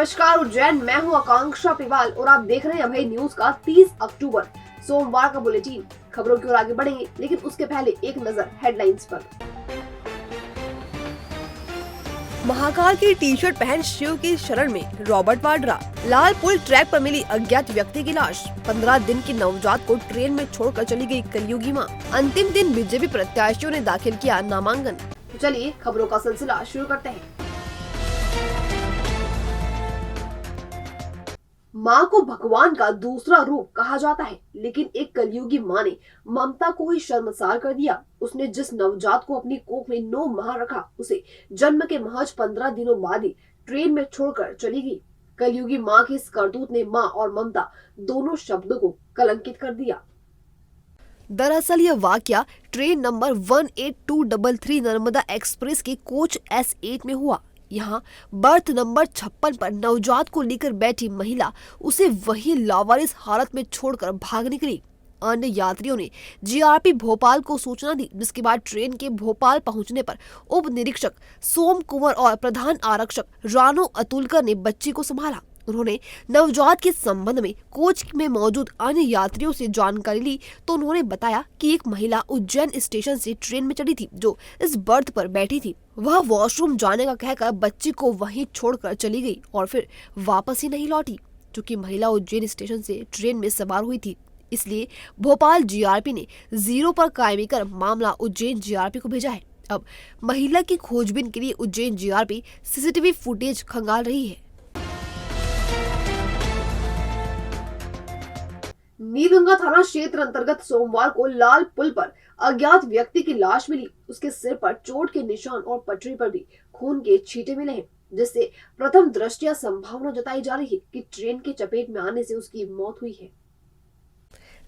नमस्कार उज्जैन, मैं हूं आकांक्षा पिवाल और आप देख रहे हैं अभय न्यूज का 30 अक्टूबर सोमवार का बुलेटिन। खबरों की ओर आगे बढ़ेंगे, लेकिन उसके पहले एक नजर हेडलाइंस पर। महाकाल की टी शर्ट पहन शिव की शरण में रॉबर्ट वाड्रा। लाल पुल ट्रैक पर मिली अज्ञात व्यक्ति की लाश। 15 दिन की नवजात को ट्रेन में छोड़कर चली गई कलयुगी मां। अंतिम दिन बीजेपी प्रत्याशियों ने दाखिल किया नामांकन। तो चलिए खबरों का सिलसिला शुरू करते हैं। माँ को भगवान का दूसरा रूप कहा जाता है, लेकिन एक कलयुगी माँ ने ममता को ही शर्मसार कर दिया। उसने जिस नवजात को अपनी कोख में 9 माह रखा, उसे जन्म के महज 15 दिनों बाद ही ट्रेन में छोड़कर चली गई। कलयुगी माँ की इस करतूत ने माँ और ममता दोनों शब्दों को कलंकित कर दिया। दरअसल यह वाकया ट्रेन नंबर 18233 नर्मदा एक्सप्रेस के कोच S8 में हुआ। यहाँ बर्थ नंबर 56 पर नवजात को लेकर बैठी महिला उसे वही लावारिस हालत में छोड़कर भाग निकली। अन्य यात्रियों ने जीआरपी भोपाल को सूचना दी, जिसके बाद ट्रेन के भोपाल पहुंचने पर उप निरीक्षक सोम कुंवर और प्रधान आरक्षक रानो अतुलकर ने बच्ची को संभाला। उन्होंने नवजात के संबंध में कोच में मौजूद अन्य यात्रियों से जानकारी ली तो उन्होंने बताया कि एक महिला उज्जैन स्टेशन से ट्रेन में चढ़ी थी, जो इस बर्थ पर बैठी थी। वह वॉशरूम जाने का कहकर बच्ची को वहीं छोड़कर चली गई और फिर वापस ही नहीं लौटी। चूंकि महिला उज्जैन स्टेशन से ट्रेन में सवार हुई थी, इसलिए भोपाल जीआरपी ने 0 पर कायमी कर मामला उज्जैन जीआरपी को भेजा है। अब महिला की खोजबीन के लिए उज्जैन जीआरपी सीसीटीवी फुटेज खंगाल रही है। नीलगंगा थाना क्षेत्र अंतर्गत सोमवार को लाल पुल पर अज्ञात व्यक्ति की लाश मिली। उसके सिर पर चोट के निशान और पटरी पर भी खून के छींटे मिले हैं, जिससे प्रथम दृष्टया संभावना जताई जा रही है कि ट्रेन के चपेट में आने से उसकी मौत हुई है।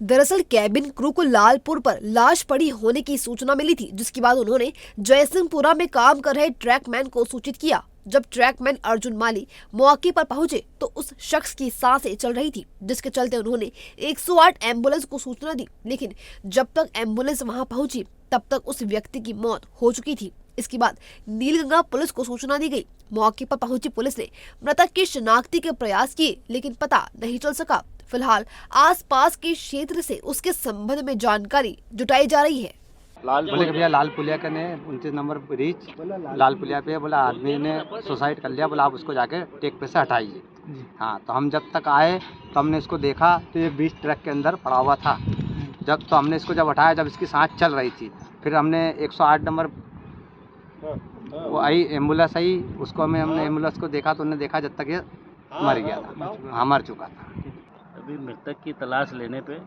दरअसल कैबिन क्रू को लालपुर पर लाश पड़ी होने की सूचना मिली थी, जिसके बाद उन्होंने जयसिंहपुरा में काम कर रहे ट्रैकमैन को सूचित किया। जब ट्रैकमैन अर्जुन माली मौके पर पहुंचे तो उस शख्स की सांसें चल रही थी, जिसके चलते उन्होंने 108 एम्बुलेंस को सूचना दी, लेकिन जब तक एम्बुलेंस वहां पहुंची तब तक उस व्यक्ति की मौत हो चुकी थी। इसके बाद नीलगंगा पुलिस को सूचना दी गई। मौके पर पहुंची पुलिस ने मृतक की शिनाख्ती के प्रयास किए, लेकिन पता नहीं चल सका। फिलहाल आसपास के क्षेत्र से उसके संबंध में जानकारी जुटाई जा रही है। बोले कि भैया लाल पुलिया का ने 29 नंबर ब्रिज लाल पुलिया पे बोला आदमी ने सुसाइड कर लिया, बोला आप उसको जाके टेक पे से हटाइए। हाँ, तो हम जब तक आए तो हमने इसको देखा तो ये बीच ट्रक के अंदर पड़ा हुआ था। जब तो हमने इसको जब हटाया, जब इसकी सांस चल रही थी, फिर हमने 108 नंबर वो आई एम्बुलेंस आई, उसको हमने एम्बुलेंस को देखा तो उन्होंने देखा जब तक ये मर गया था। हाँ, मर चुका था। अभी मृतक की तलाश लेने पे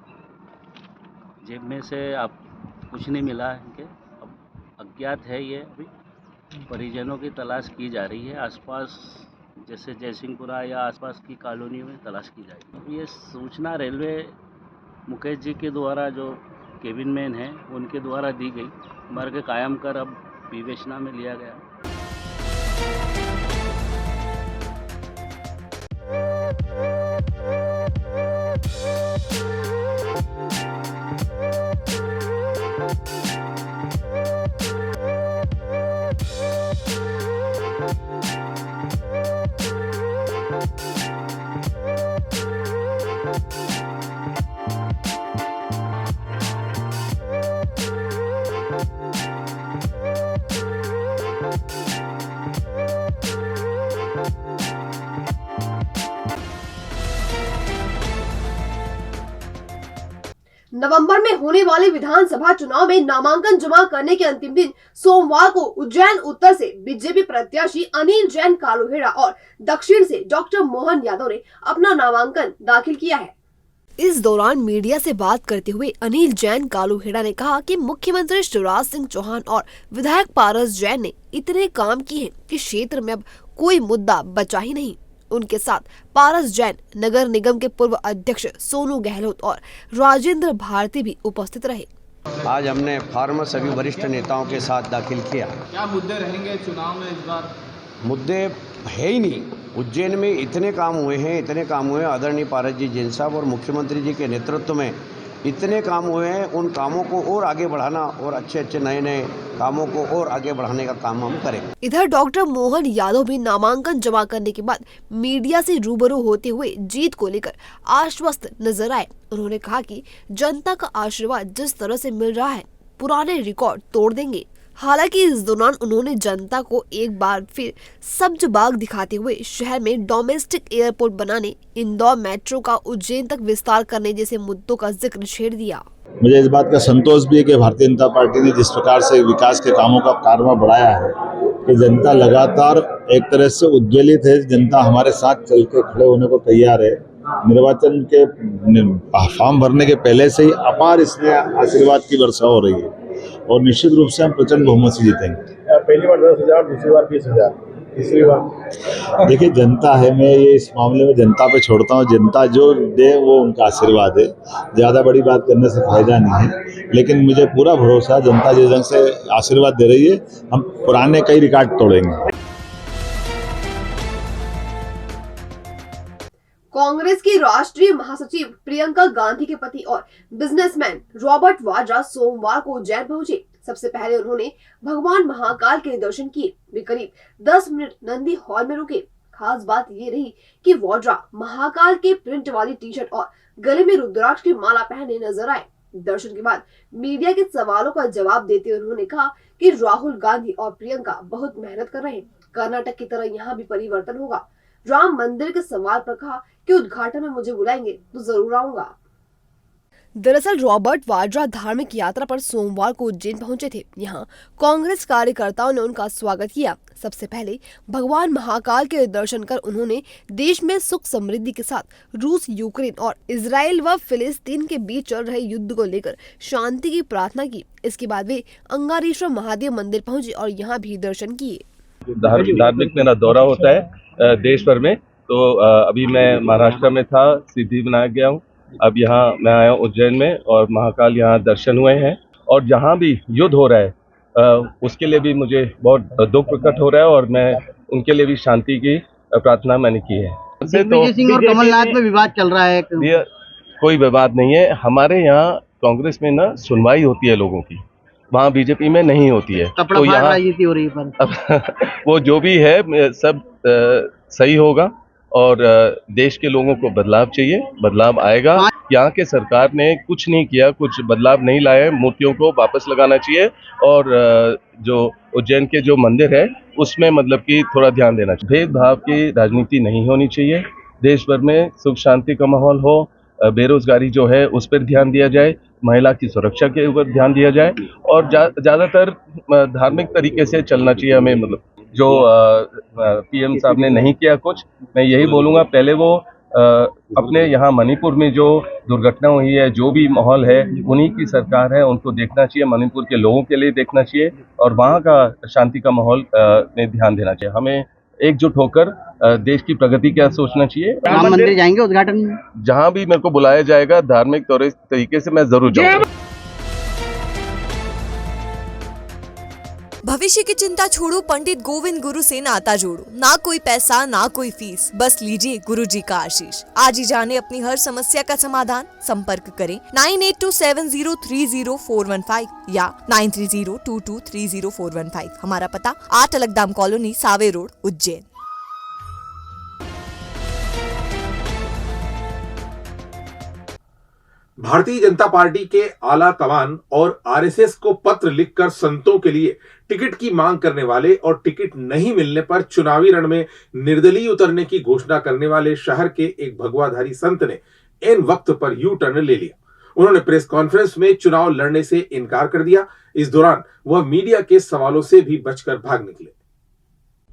जेब में से आप कुछ नहीं मिला है इनके। अब अज्ञात है ये। अभी परिजनों की तलाश की जा रही है। आसपास जैसे जयसिंहपुरा या आसपास की कॉलोनियों में तलाश की जाएगी। ये सूचना रेलवे मुकेश जी के द्वारा, जो केबिन मैन हैं, उनके द्वारा दी गई। मर्ग कायम कर अब विवेचना में लिया गया। नवंबर में होने वाले विधानसभा चुनाव में नामांकन जमा करने के अंतिम दिन सोमवार को उज्जैन उत्तर से बीजेपी प्रत्याशी अनिल जैन कालूहेड़ा और दक्षिण से डॉक्टर मोहन यादव ने अपना नामांकन दाखिल किया है। इस दौरान मीडिया से बात करते हुए अनिल जैन कालूहेड़ा ने कहा कि मुख्यमंत्री शिवराज सिंह चौहान और विधायक पारस जैन ने इतने काम किए हैं कि क्षेत्र में अब कोई मुद्दा बचा ही नहीं। उनके साथ पारस जैन, नगर निगम के पूर्व अध्यक्ष सोनू गहलोत और राजेंद्र भारती भी उपस्थित रहे। आज हमने फॉर्म सभी वरिष्ठ नेताओं के साथ दाखिल किया। क्या मुद्दे रहेंगे चुनाव में इस बार? मुद्दे है ही नहीं। उज्जैन में इतने काम हुए हैं, इतने काम हुए हैं। आदरणीय पारस जी जैन साहब और मुख्यमंत्री जी के नेतृत्व में इतने काम हुए हैं, उन कामों को और आगे बढ़ाना और अच्छे अच्छे नए नए कामों को और आगे बढ़ाने का काम हम करेंगे। इधर डॉक्टर मोहन यादव भी नामांकन जमा करने के बाद मीडिया से रूबरू होते हुए जीत को लेकर आश्वस्त नजर आए। उन्होंने कहा कि जनता का आशीर्वाद जिस तरह से मिल रहा है, पुराने रिकॉर्ड तोड़ देंगे। हालांकि इस दौरान उन्होंने जनता को एक बार फिर सब्ज बाग दिखाते हुए शहर में डोमेस्टिक एयरपोर्ट बनाने, इंदौर मेट्रो का उज्जैन तक विस्तार करने जैसे मुद्दों का जिक्र छेड़ दिया। मुझे इस बात का संतोष भी है कि भारतीय जनता पार्टी ने जिस प्रकार से विकास के कामों का कारवा बढ़ाया है कि जनता लगातार एक तरह से उद्वेलित है। जनता हमारे साथ चल के खड़े होने को तैयार है। निर्वाचन के फॉर्म भरने के पहले से ही अपार इसमें आशीर्वाद की वर्षा हो रही है और निश्चित रूप से हम प्रचंड बहुमत से जीतेंगे। पहली बार 10,000, दूसरी बार 20,000, तीसरी बार। देखिए, जनता है, मैं ये इस मामले में जनता पे छोड़ता हूँ। जनता जो दे वो उनका आशीर्वाद है। ज़्यादा बड़ी बात करने से फायदा नहीं है, लेकिन मुझे पूरा भरोसा है जनता जिस ढंग से आशीर्वाद दे रही है, हम पुराने कई रिकॉर्ड तोड़ेंगे। कांग्रेस की राष्ट्रीय महासचिव प्रियंका गांधी के पति और बिजनेसमैन रॉबर्ट वाड्रा सोमवार को उज्जैन पहुंचे। सबसे पहले उन्होंने भगवान महाकाल के दर्शन किए। वे करीब 10 मिनट नंदी हॉल में रुके। खास बात ये रही कि वाड्रा महाकाल के प्रिंट वाली टी शर्ट और गले में रुद्राक्ष की माला पहने नजर आए। दर्शन के बाद मीडिया के सवालों का जवाब देते हुए उन्होंने कहा कि राहुल गांधी और प्रियंका बहुत मेहनत कर रहे हैं। कर्नाटक की तरह यहाँ भी परिवर्तन होगा। राम मंदिर के सवाल पर कहा कि उद्घाटन में मुझे बुलाएंगे तो जरूर आऊंगा। दरअसल रॉबर्ट वाड्रा धार्मिक यात्रा पर सोमवार को उज्जैन पहुंचे थे। यहाँ कांग्रेस कार्यकर्ताओं ने उनका स्वागत किया। सबसे पहले भगवान महाकाल के दर्शन कर उन्होंने देश में सुख समृद्धि के साथ रूस, यूक्रेन और इजराइल व फिलिस्तीन के बीच चल रहे युद्ध को लेकर शांति की प्रार्थना की। इसके बाद वे अंगारेश्वर महादेव मंदिर पहुंचे और यहाँ भी दर्शन किए। धार्मिक मेरा दौरा होता है देश भर में, तो अभी मैं महाराष्ट्र में था, सिद्धिविनायक गया हूँ। अब यहाँ मैं आया हूँ उज्जैन में और महाकाल यहाँ दर्शन हुए हैं। और जहाँ भी युद्ध हो रहा है उसके लिए भी मुझे बहुत दुख प्रकट हो रहा है और मैं उनके लिए भी शांति की प्रार्थना मैंने की है। दिग्विजय सिंह और कमलनाथ में विवाद चल रहा है। कोई विवाद नहीं है। हमारे यहाँ कांग्रेस में ना सुनवाई होती है लोगों की, वहाँ बीजेपी में नहीं होती है। तो यहाँ राजनीति हो रही है पर वो जो भी है सब सही होगा और देश के लोगों को बदलाव चाहिए, बदलाव आएगा। यहाँ के सरकार ने कुछ नहीं किया, कुछ बदलाव नहीं लाए। मूर्तियों को वापस लगाना चाहिए और जो उज्जैन के जो मंदिर है उसमें मतलब कि थोड़ा ध्यान देना चाहिए। भेदभाव की राजनीति नहीं होनी चाहिए। देश भर में सुख शांति का माहौल हो, बेरोजगारी जो है उस पर ध्यान दिया जाए, महिला की सुरक्षा के ऊपर ध्यान दिया जाए और ज़्यादातर धार्मिक तरीके से चलना चाहिए हमें। मतलब जो पीएम साहब ने नहीं किया कुछ, मैं यही बोलूँगा, पहले वो अपने यहाँ मणिपुर में जो दुर्घटना हुई है, जो भी माहौल है, उन्हीं की सरकार है, उनको देखना चाहिए, मणिपुर के लोगों के लिए देखना चाहिए और वहाँ का शांति का माहौल में ध्यान देना चाहिए। हमें एकजुट होकर देश की प्रगति क्या सोचना चाहिए। राम मंदिर जाएंगे उद्घाटन में? जहाँ भी मेरे को बुलाया जाएगा धार्मिक तरीके से मैं जरूर जाऊँगा। भविष्य की चिंता छोड़ो, पंडित गोविंद गुरु से नाता जोड़ो। ना कोई पैसा, ना कोई फीस, बस लीजिए गुरु जी का आशीष। आज ही जाने अपनी हर समस्या का समाधान। संपर्क करें 9827030415 या 9302230415। हमारा पता 8 Alagdam colony, Save road, Ujjain. Bharatiya Janata party के आला कमान और आरएसएस को पत्र लिखकर संतों के लिए टिकट की मांग करने वाले और टिकट नहीं मिलने पर चुनावी रण में निर्दलीय उतरने की घोषणा करने वाले शहर के एक भगवाधारी संत ने एन वक्त पर यू टर्न ले लिया। उन्होंने प्रेस कॉन्फ्रेंस में चुनाव लड़ने से इनकार कर दिया। इस दौरान वह मीडिया के सवालों से भी बचकर भाग निकले।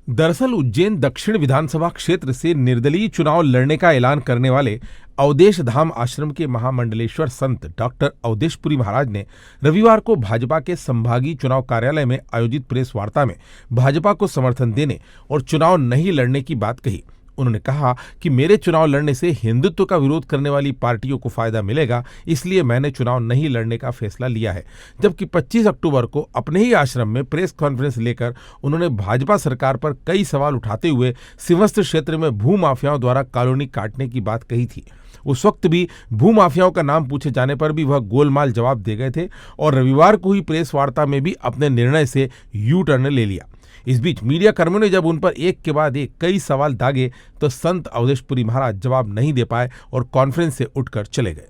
दरअसल उज्जैन दक्षिण विधानसभा क्षेत्र से निर्दलीय चुनाव लड़ने का ऐलान करने वाले अवधेश धाम आश्रम के महामंडलेश्वर संत डॉक्टर अवधेशपुरी महाराज ने रविवार को भाजपा के संभागीय चुनाव कार्यालय में आयोजित प्रेस वार्ता में भाजपा को समर्थन देने और चुनाव नहीं लड़ने की बात कही। उन्होंने कहा कि मेरे चुनाव लड़ने से हिंदुत्व का विरोध करने वाली पार्टियों को फायदा मिलेगा, इसलिए मैंने चुनाव नहीं लड़ने का फैसला लिया है। जबकि 25 अक्टूबर को अपने ही आश्रम में प्रेस कॉन्फ्रेंस लेकर उन्होंने भाजपा सरकार पर कई सवाल उठाते हुए सिंहस्थ क्षेत्र में भूमाफियाओं द्वारा कॉलोनी काटने की बात कही थी। उस वक्त भी भूमाफियाओं का नाम पूछे जाने पर भी वह गोलमाल जवाब दे गए थे और रविवार को ही प्रेस वार्ता में भी अपने निर्णय से यू टर्न ले लिया। इस बीच मीडिया कर्मियों ने जब उन पर एक के बाद एक कई सवाल दागे तो संत अवधेशपुरी महाराज जवाब नहीं दे पाए और कॉन्फ्रेंस से उठकर चले गए।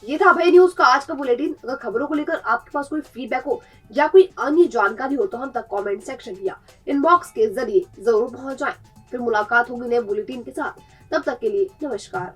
ये था अभय न्यूज का आज का बुलेटिन। अगर खबरों को लेकर आपके पास कोई फीडबैक हो या कोई अन्य जानकारी हो तो हम तक कमेंट सेक्शन या इनबॉक्स के जरिए जरूर पहुंच जाएं। फिर मुलाकात होगी नए बुलेटिन के साथ। तब तक के लिए नमस्कार।